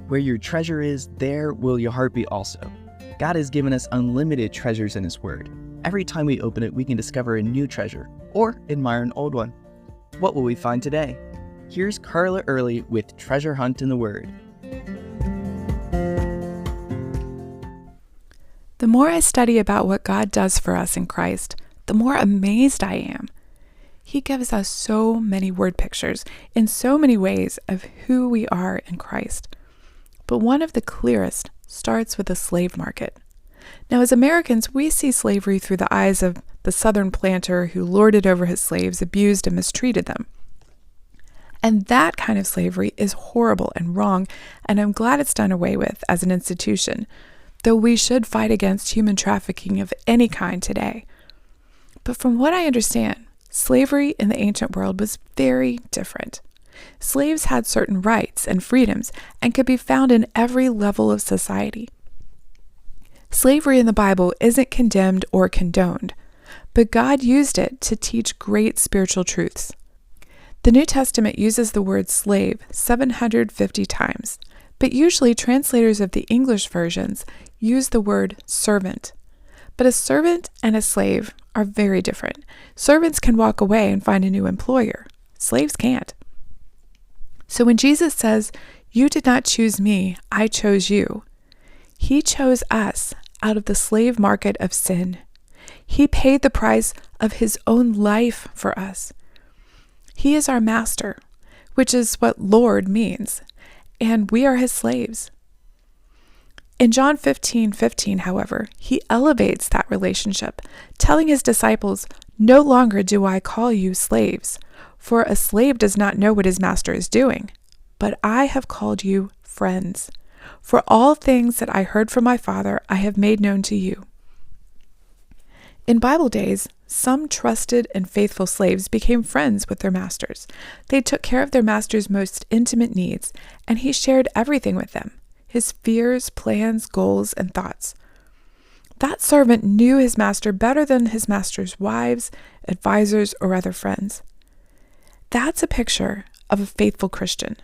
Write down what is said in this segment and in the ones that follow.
Where your treasure is, there will your heart be also. God has given us unlimited treasures in His Word. Every time we open it, we can discover a new treasure or admire an old one. What will we find today? Here's Carla Early with Treasure Hunt in the Word. The more I study about what God does for us in Christ, the more amazed I am. He gives us so many word pictures in so many ways of who we are in Christ. But one of the clearest starts with the slave market. Now, as Americans, we see slavery through the eyes of the Southern planter who lorded over his slaves, abused and mistreated them. And that kind of slavery is horrible and wrong, and I'm glad it's done away with as an institution, though we should fight against human trafficking of any kind today. But from what I understand, slavery in the ancient world was very different. Slaves had certain rights and freedoms and could be found in every level of society. Slavery in the Bible isn't condemned or condoned, but God used it to teach great spiritual truths. The New Testament uses the word slave 750 times, but usually translators of the English versions use the word servant. But a servant and a slave are very different. Servants can walk away and find a new employer. Slaves can't. So when Jesus says, "You did not choose me, I chose you," He chose us out of the slave market of sin. He paid the price of His own life for us. He is our master, which is what Lord means, and we are His slaves. In John 15:15, however, He elevates that relationship, telling His disciples, "No longer do I call you slaves, for a slave does not know what his master is doing, but I have called you friends. For all things that I heard from my Father I have made known to you." In Bible days, some trusted and faithful slaves became friends with their masters. They took care of their master's most intimate needs, and he shared everything with them, his fears, plans, goals, and thoughts. That servant knew his master better than his master's wives, advisors, or other friends. That's a picture of a faithful Christian.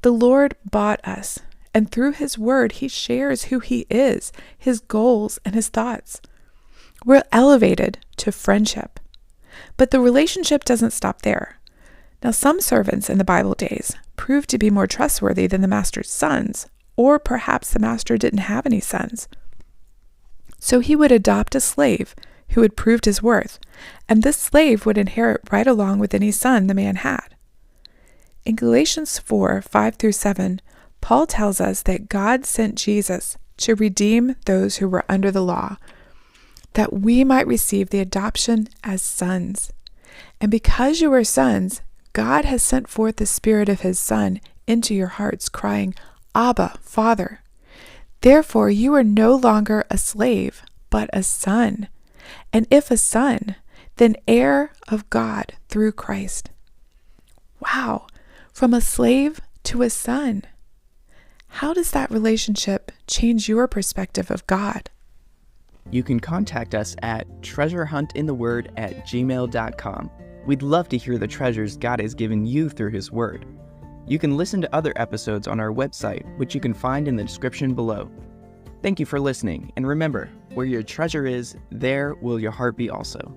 The Lord bought us, and through His Word, He shares who He is, His goals, and His thoughts. We're elevated to friendship. But the relationship doesn't stop there. Now, some servants in the Bible days proved to be more trustworthy than the master's sons, or perhaps the master didn't have any sons. So he would adopt a slave who had proved his worth, and this slave would inherit right along with any son the man had. In Galatians 4:5-7, Paul tells us that God sent Jesus to redeem those who were under the law, that we might receive the adoption as sons. And because you are sons, God has sent forth the Spirit of His Son into your hearts, crying, "Abba, Father." Therefore you are no longer a slave, but a son. And if a son, then heir of God through Christ. Wow, from a slave to a son. How does that relationship change your perspective of God? You can contact us at treasurehuntintheword@gmail.com. We'd love to hear the treasures God has given you through His Word. You can listen to other episodes on our website, which you can find in the description below. Thank you for listening, and remember, where your treasure is, there will your heart be also.